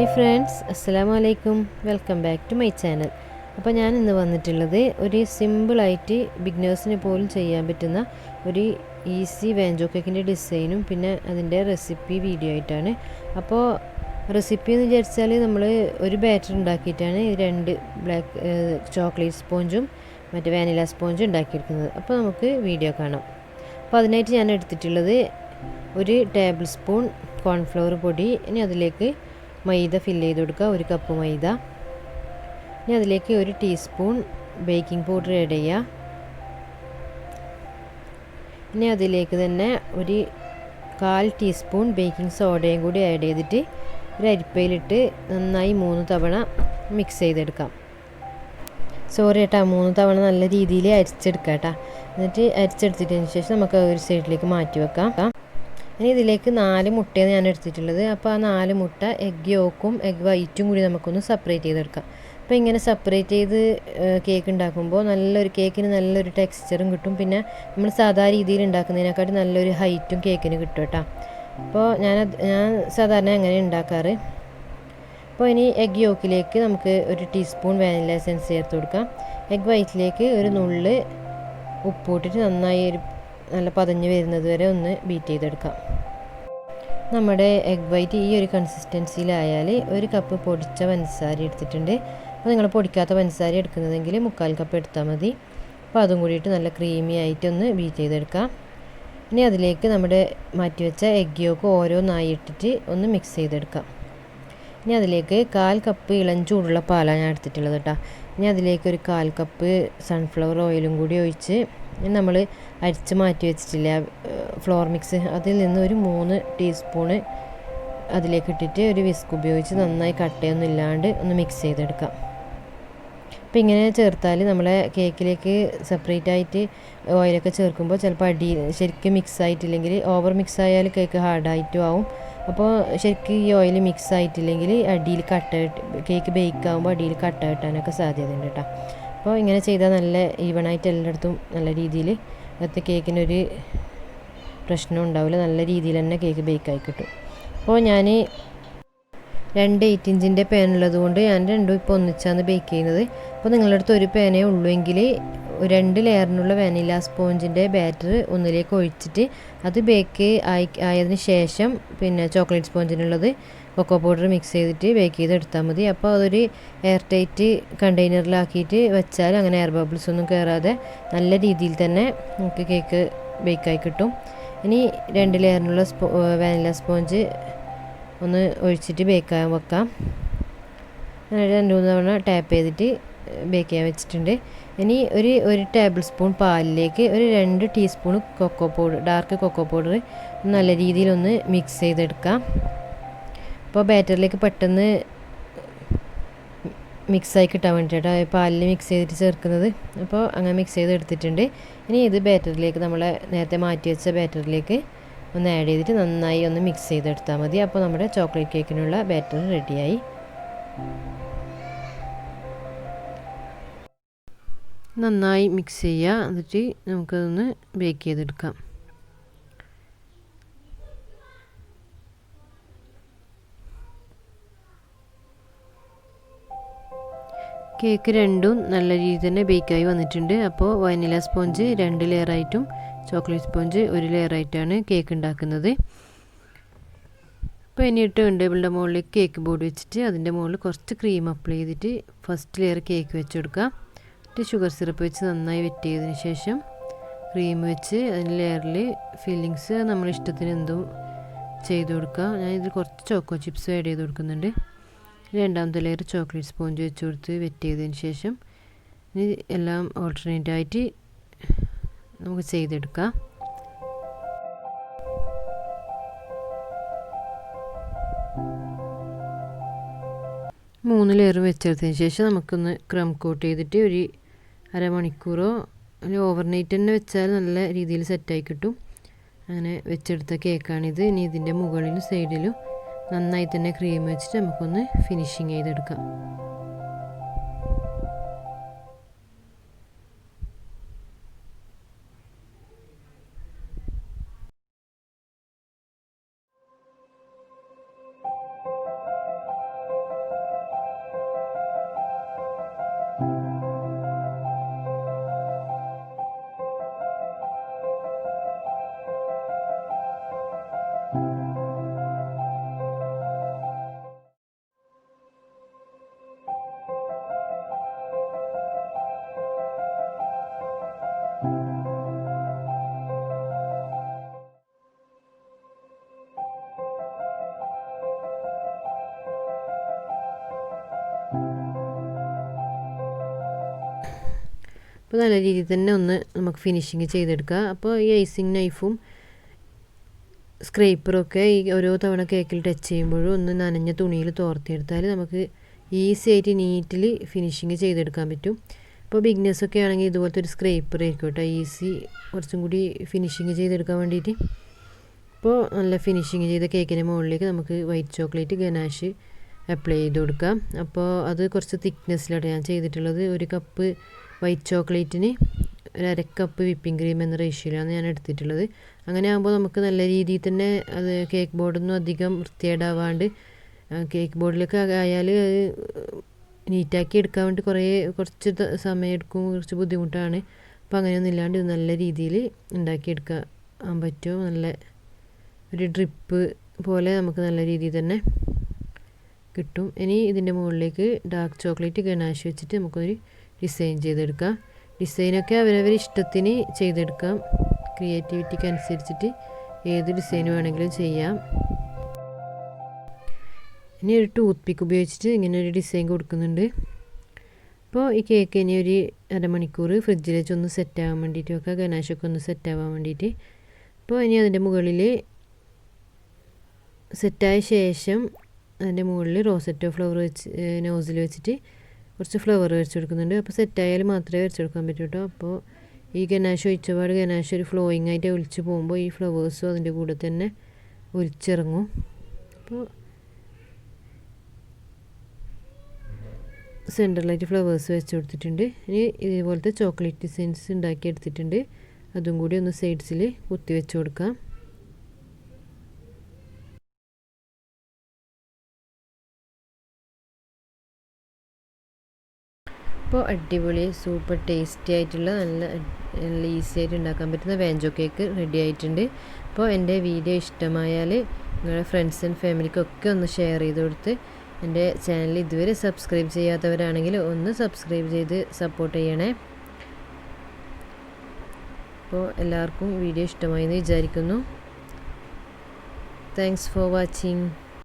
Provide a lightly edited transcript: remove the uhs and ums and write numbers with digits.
Hi friends, അസ്സലാമു അലൈക്കും. Welcome back to my channel. അപ്പോൾ ഞാൻ ഇന്ന് വന്നിട്ടുള്ളത് ഒരു സിമ്പിളായിട്ട് ബിഗിനേഴ്സിന് പോലും ചെയ്യാൻ പറ്റുന്ന ഒരു ഈസി വാഞ്ചോ കേക്കിൻ്റെ ഡിസൈനും പിന്നെ അതിൻ്റെ റെസിപ്പി വീഡിയോ ആയിട്ടാണ്. അപ്പോൾ റെസിപ്പി എന്ന് വിചാരിച്ചാൽ നമ്മൾ ഒരു ബാറ്റർ ഉണ്ടാക്കിയിട്ടാണ് രണ്ട് ബ്ലാക്ക് ചോക്ലേറ്റ് സ്പോഞ്ചും മറ്റേ വാനില സ്പോഞ്ചും ഉണ്ടാക്കിയെടുക്കുന്നത്. അപ്പോൾ നമുക്ക് വീഡിയോ കാണാം. അപ്പോൾ അതിനായിട്ട് ഞാൻ എടുത്തിട്ടുള്ളത് ഒരു ടേബിൾ സ്പൂൺ കോൺഫ്ലവർ പൊടി. ഇനി അതിലേക്ക് മൈദ ഫില്ല് ചെയ്ത് കൊടുക്കുക, ഒരു കപ്പ് മൈദ. ഇനി അതിലേക്ക് ഒരു ടീസ്പൂൺ ബേക്കിംഗ് പൗഡർ ആഡ് ചെയ്യുക. ഇനി അതിലേക്ക് തന്നെ ഒരു 1/4 ടീസ്പൂൺ ബേക്കിംഗ് സോഡയും കൂടി ആഡ് ചെയ്തിട്ട് ഒരു അരിപ്പയിലിട്ട് നന്നായി 3 തവണ മിക്സ് ചെയ്തെടുക്കാം. സോറി കേട്ടോ, 3 തവണ നല്ല രീതിയിൽ അരിച്ചെടുക്കാം കേട്ടോ. എന്നിട്ട് അരിച്ചെടുത്തതിന് ശേഷം നമുക്ക് ഒരു സൈഡിലേക്ക് മാറ്റി വെക്കാം. ഇനി ഇതിലേക്ക് 4 മുട്ടയാണ് ഞാൻ എടുത്തിട്ടുള്ളത്. അപ്പോൾ ആ 4 മുട്ട എഗ് യോക്കും എഗ് വൈറ്റും കൂടി നമുക്കൊന്ന് സെപ്പറേറ്റ് ചെയ്തെടുക്കാം. അപ്പോൾ ഇങ്ങനെ സെപ്പറേറ്റ് ചെയ്ത് കേക്ക് ഉണ്ടാക്കുമ്പോൾ കേക്കിന് നല്ലൊരു ടെക്സ്ചറും കിട്ടും. പിന്നെ നമ്മൾ സാധാരണ രീതിയിൽ ഉണ്ടാക്കുന്നതിനെക്കാട്ടി നല്ലൊരു ഹൈറ്റും കേക്കിന് കിട്ടും കേട്ടോ. അപ്പോൾ ഞാൻ സാധാരണ അങ്ങനെ ഉണ്ടാക്കാറ്. അപ്പോൾ ഇനി എഗ് യോക്കിലേക്ക് നമുക്ക് ഒരു ടീസ്പൂൺ വാനില എസൻസ് ചേർത്ത് കൊടുക്കാം. എഗ് വൈറ്റിലേക്ക് ഒരു നുള്ള് ഉപ്പിട്ടിട്ട് നന്നായി നല്ല പതഞ്ഞ് വരുന്നത് വരെ ഒന്ന് ബീറ്റ് ചെയ്തെടുക്കാം. നമ്മുടെ എഗ് വൈറ്റ് ഈ ഒരു കൺസിസ്റ്റൻസിയിലായാൽ ഒരു കപ്പ് പൊടിച്ച പഞ്ചസാര എടുത്തിട്ടുണ്ട്. അപ്പോൾ നിങ്ങൾ പൊടിക്കാത്ത പഞ്ചസാര എടുക്കുന്നതെങ്കിൽ 1/4 കപ്പ് എടുത്താൽ മതി. അപ്പോൾ അതും കൂടിയിട്ട് നല്ല ക്രീമി ആയിട്ടൊന്ന് ബീറ്റ് ചെയ്തെടുക്കാം. ഇനി അതിലേക്ക് നമ്മുടെ മാറ്റിവെച്ച എഗ് യോക്ക് ഓരോന്നായി ഇട്ടിട്ട് ഒന്ന് മിക്സ് ചെയ്തെടുക്കാം. ഇനി അതിലേക്ക് 1/4 കപ്പ് ഇളം ചൂടുള്ള പാലാണ് ഞാൻ എടുത്തിട്ടുള്ളത് കേട്ടോ. ഇനി അതിലേക്ക് ഒരു 1/4 കപ്പ് സൺഫ്ലവർ ഓയിലും കൂടി ഒഴിച്ച് നമ്മൾ അരിച്ച് മാറ്റി വെച്ചിട്ടില്ല ഫ്ലോർ മിക്സ്, അതിൽ നിന്ന് ഒരു 3 ടീസ്പൂണ് അതിലേക്ക് ഇട്ടിട്ട് ഒരു വിസ്ക് ഉപയോഗിച്ച് നന്നായി കട്ടയൊന്നും ഇല്ലാണ്ട് ഒന്ന് മിക്സ് ചെയ്തെടുക്കാം. അപ്പോൾ ഇങ്ങനെ ചേർത്താൽ നമ്മളെ കേക്കിലേക്ക് സെപ്പറേറ്റ് ആയിട്ട് ഓയിലൊക്കെ ചേർക്കുമ്പോൾ ചിലപ്പോൾ ശരിക്കും മിക്സ് ആയിട്ടില്ലെങ്കിൽ ഓവർ മിക്സ് ആയാൽ കേക്ക് ഹാർഡായിട്ടും ആവും. അപ്പോൾ ശരിക്കും ഈ ഓയിൽ മിക്സ് ആയിട്ടില്ലെങ്കിൽ അടിയിൽ കേക്ക് ബേക്ക് ആകുമ്പോൾ അടിയിൽ കട്ട കിട്ടാനൊക്കെ സാധ്യതയുണ്ട് കേട്ടോ. അപ്പോൾ ഇങ്ങനെ ചെയ്താൽ നല്ല ഈവണായിട്ട് എല്ലായിടത്തും നല്ല രീതിയിൽ അകത്ത് കേക്കിനൊരു പ്രശ്നം ഉണ്ടാവില്ല. നല്ല രീതിയിൽ തന്നെ കേക്ക് ബേക്കായി കിട്ടും. അപ്പോൾ ഞാൻ 2 8 ഇഞ്ചിൻ്റെ പാനുള്ളത് കൊണ്ട് ഞാൻ രണ്ടും ഇപ്പോൾ ഒന്നിച്ചാണ് ബേക്ക് ചെയ്യുന്നത്. അപ്പോൾ നിങ്ങളുടെ അടുത്ത് ഒരു പാനേ ഉള്ളുവെങ്കിൽ 2 ലെയറിനുള്ള വാനില സ്പോഞ്ചിൻ്റെ ബാറ്റർ ഒന്നിലേക്ക് ഒഴിച്ചിട്ട് അത് ബേക്ക് ആയതിന് ശേഷം പിന്നെ ചോക്ലേറ്റ് സ്പോഞ്ചിനുള്ളത് കൊക്കോ പൗഡർ മിക്സ് ചെയ്തിട്ട് ബേക്ക് ചെയ്തെടുത്താൽ മതി. അപ്പോൾ അതൊരു എയർ ടൈറ്റ് കണ്ടെയ്നറിലാക്കിയിട്ട് വെച്ചാൽ അങ്ങനെ എയർ ബബിൾസ് ഒന്നും കയറാതെ നല്ല രീതിയിൽ തന്നെ നമുക്ക് കേക്ക് ബേക്കായി കിട്ടും. ഇനി 2 ലെയറിനുള്ള വാനില സ്പോഞ്ച് ഒന്ന് ഒഴിച്ചിട്ട് ബേക്കാൻ വെക്കാം. 2-3 തവണ ടാപ്പ് ചെയ്തിട്ട് ബേക്ക് ചെയ്യാൻ വെച്ചിട്ടുണ്ട്. ഇനി ഒരു ടേബിൾ സ്പൂൺ പാലിലേക്ക് ഒരു 2 ടീസ്പൂൺ ഡാർക്ക് കൊക്കോ പൗഡർ നല്ല രീതിയിലൊന്ന് മിക്സ് ചെയ്തെടുക്കാം. അപ്പോൾ ബാറ്ററിലേക്ക് പെട്ടെന്ന് മിക്സായി കിട്ടാൻ വേണ്ടിയിട്ടാണ് പാലിൽ മിക്സ് ചെയ്തിട്ട് ചേർക്കുന്നത്. അപ്പോൾ അങ്ങനെ മിക്സ് ചെയ്ത് എടുത്തിട്ടുണ്ട്. ഇനി ഇത് ബാറ്ററിലേക്ക് നമ്മൾ നേരത്തെ മാറ്റി വെച്ച ബാറ്ററിലേക്ക് ഒന്ന് ആഡ് ചെയ്തിട്ട് നന്നായി ഒന്ന് മിക്സ് ചെയ്തെടുത്താൽ മതി. അപ്പോൾ നമ്മുടെ ചോക്ലേറ്റ് കേക്കിനുള്ള ബാറ്റർ റെഡിയായി. നന്നായി മിക്സ് ചെയ്യുക, എന്നിട്ട് നമുക്കതൊന്ന് ബേക്ക് ചെയ്തെടുക്കാം. കേക്ക് രണ്ടും നല്ല രീതിയിൽ തന്നെ ബേക്കായി വന്നിട്ടുണ്ട്. അപ്പോൾ വാനില സ്പോഞ്ച് 2 ലെയറായിട്ടും ചോക്ലേറ്റ് സ്പോഞ്ച് 1 ലെയറായിട്ടാണ് കേക്ക് ഉണ്ടാക്കുന്നത്. അപ്പോൾ ഇനി ടേൺടേബിളിൻ്റെ മുകളിലേക്ക് കേക്ക് ബോർഡ് വെച്ചിട്ട് അതിൻ്റെ മുകളിൽ കുറച്ച് ക്രീം അപ്ലൈ ചെയ്തിട്ട് ഫസ്റ്റ് ലെയർ കേക്ക് വെച്ച് കൊടുക്കുക. എന്നിട്ട് ഷുഗർ സിറപ്പ് വെച്ച് നന്നായി വെറ്റ് ചെയ്തതിന് ശേഷം ക്രീം വെച്ച് അതിൻ്റെ ലെയറിൽ ഫില്ലിങ്സ് നമ്മൾ ഇഷ്ടത്തിന് എന്തും ചെയ്ത് കൊടുക്കുക. ഞാൻ ഇതിൽ കുറച്ച് ചോക്കോ ചിപ്സ് ആഡ് ചെയ്ത് കൊടുക്കുന്നുണ്ട്. രണ്ടാമത്തെ ലെയർ ചോക്ലേറ്റ് സ്പോഞ്ച് വെച്ച് കൊടുത്ത് വെറ്റ് ചെയ്തതിന് ശേഷം ഇനി എല്ലാം ഓൾട്ടർനേറ്റ് ആയിട്ട് നമുക്ക് ചെയ്തെടുക്കാം. മൂന്ന് ലെയർ വെച്ചെടുത്തതിന് ശേഷം നമുക്കൊന്ന് ക്രം കോട്ട് ചെയ്തിട്ട് ഒരു അരമണിക്കൂറോ അല്ലെങ്കിൽ ഓവർനൈറ്റ് തന്നെ വെച്ചാൽ നല്ല രീതിയിൽ സെറ്റായി കിട്ടും. അങ്ങനെ വെച്ചെടുത്ത കേക്കാണിത്. ഇനി ഇതിൻ്റെ മുകളിലും സൈഡിലും നന്നായി തന്നെ ക്രീം വെച്ചിട്ട് നമുക്കൊന്ന് ഫിനിഷിങ് ചെയ്തെടുക്കാം. അപ്പോൾ നല്ല രീതിയിൽ തന്നെ ഒന്ന് നമുക്ക് ഫിനിഷിങ് ചെയ്തെടുക്കുക. അപ്പോൾ ഈ ഐസിങ് നൈഫും സ്ക്രേപ്പറൊക്കെ ഈ ഓരോ തവണ കേക്കിൽ ടച്ച് ചെയ്യുമ്പോഴും ഒന്ന് നനഞ്ഞ തുണിയിൽ തോർത്തിയെടുത്താൽ നമുക്ക് ഈസി ആയിട്ട് നീറ്റിൽ ഫിനിഷിങ് ചെയ്തെടുക്കാൻ പറ്റും. ഇപ്പോൾ ബിഗ്നേഴ്സൊക്കെ ആണെങ്കിൽ ഇതുപോലത്തെ ഒരു സ്ക്രേപ്പർ ആയിരിക്കും കേട്ടോ ഈസി കുറച്ചും കൂടി ഫിനിഷിങ് ചെയ്തെടുക്കാൻ വേണ്ടിയിട്ട്. അപ്പോൾ നല്ല ഫിനിഷിങ് ചെയ്ത കേക്കിൻ്റെ മുകളിലേക്ക് നമുക്ക് വൈറ്റ് ചോക്ലേറ്റ് ഗനാഷ് അപ്ലൈ ചെയ്ത് കൊടുക്കാം. അപ്പോൾ അത് കുറച്ച് തിക്നെസ്സിലാണ് ഞാൻ ചെയ്തിട്ടുള്ളത്. ഒരു കപ്പ് വൈറ്റ് ചോക്ലേറ്റിന് ഒരു അരക്കപ്പ് വിപ്പിംഗ് ക്രീം എന്ന റേഷ്യോയിലാണ് ഞാൻ എടുത്തിട്ടുള്ളത്. അങ്ങനെ ആകുമ്പോൾ നമുക്ക് നല്ല രീതിയിൽ തന്നെ അത് കേക്ക് ബോർഡൊന്നും അധികം വൃത്തികേടാവാണ്ട് കേക്ക് ബോർഡിലൊക്കെ ആയാൽ നീറ്റാക്കി എടുക്കാൻ വേണ്ടി കുറച്ച് സമയം എടുക്കും, കുറച്ച് ബുദ്ധിമുട്ടാണ്. അപ്പോൾ അങ്ങനെയൊന്നും ഇല്ലാണ്ട് ഇത് നല്ല രീതിയിൽ ഉണ്ടാക്കിയെടുക്കാൻ പറ്റും. നല്ല ഒരു ഡ്രിപ്പ് പോലെ നമുക്ക് നല്ല രീതിയിൽ തന്നെ കിട്ടും. ഇനി ഇതിൻ്റെ മുകളിലേക്ക് ഡാർക്ക് ചോക്ലേറ്റ് ഗനാഷ് വെച്ചിട്ട് നമുക്കൊരു ഡിസൈൻ ചെയ്തെടുക്കാം. ഡിസൈനൊക്കെ അവരവർ ഇഷ്ടത്തിന് ചെയ്തെടുക്കാം. ക്രിയേറ്റിവിറ്റിക്ക് അനുസരിച്ചിട്ട് ഏത് ഡിസൈൻ വേണമെങ്കിലും ചെയ്യാം. ഇനി ഒരു ടൂത്ത് പിക്ക് ഉപയോഗിച്ചിട്ട് ഇങ്ങനെ ഒരു ഡിസൈൻ കൊടുക്കുന്നുണ്ട്. അപ്പോൾ ഈ കേക്ക് ഇനി ഒരു അരമണിക്കൂർ ഫ്രിഡ്ജിൽ വെച്ചൊന്ന് സെറ്റാകാൻ വേണ്ടിയിട്ട് വെക്കുക, ഗനാഷൊക്കെ ഒന്ന് സെറ്റാവാൻ വേണ്ടിയിട്ട്. അപ്പോൾ ഇനി അതിൻ്റെ മുകളിൽ സെറ്റായ ശേഷം അതിൻ്റെ മുകളിൽ റോസറ്റോ ഫ്ലവർ വെച്ച് നോസിൽ വെച്ചിട്ട് കുറച്ച് ഫ്ലവർ വരച്ച് കൊടുക്കുന്നുണ്ട്. അപ്പോൾ സെറ്റായാൽ മാത്രമേ വരച്ച് കൊടുക്കാൻ പറ്റൂ കേട്ടോ. അപ്പോൾ ഈ ഗനാഷ് ഒഴിച്ചപാട് ഗനാഷ് ഒരു ഫ്ലോയിങ് ആയിട്ട് ഒലിച്ച് പോകുമ്പോൾ ഈ ഫ്ലവേഴ്സും അതിൻ്റെ കൂടെ തന്നെ ഒലിച്ചിറങ്ങും. അപ്പോൾ സെൻറ്ററിലായിട്ട് ഫ്ലവേഴ്സ് വെച്ച് കൊടുത്തിട്ടുണ്ട്. ഇനി ഇതുപോലത്തെ ചോക്ലേറ്റ് ഡിസൈൻസ് ഉണ്ടാക്കി എടുത്തിട്ടുണ്ട്. അതും കൂടി ഒന്ന് സൈഡ്സിൽ കുത്തി വെച്ച് കൊടുക്കാം. അപ്പോൾ അടിപൊളി സൂപ്പർ ടേസ്റ്റി ആയിട്ടുള്ള നല്ല ഈസി ആയിട്ട് ഉണ്ടാക്കാൻ പറ്റുന്ന വാഞ്ചോ കേക്ക് റെഡി ആയിട്ടുണ്ട്. അപ്പോൾ എൻ്റെ വീഡിയോ ഇഷ്ടമായാൽ നിങ്ങളുടെ ഫ്രണ്ട്സ് ആൻഡ് ഫാമിലിക്കൊക്കെ ഒന്ന് ഷെയർ ചെയ്ത് കൊടുത്ത് എൻ്റെ ചാനൽ ഇതുവരെ സബ്സ്ക്രൈബ് ചെയ്യാത്തവരാണെങ്കിൽ ഒന്ന് സബ്സ്ക്രൈബ് ചെയ്ത് സപ്പോർട്ട് ചെയ്യണേ. അപ്പോൾ എല്ലാവർക്കും വീഡിയോ ഇഷ്ടമായി എന്ന് വിചാരിക്കുന്നു. Thanks for watching.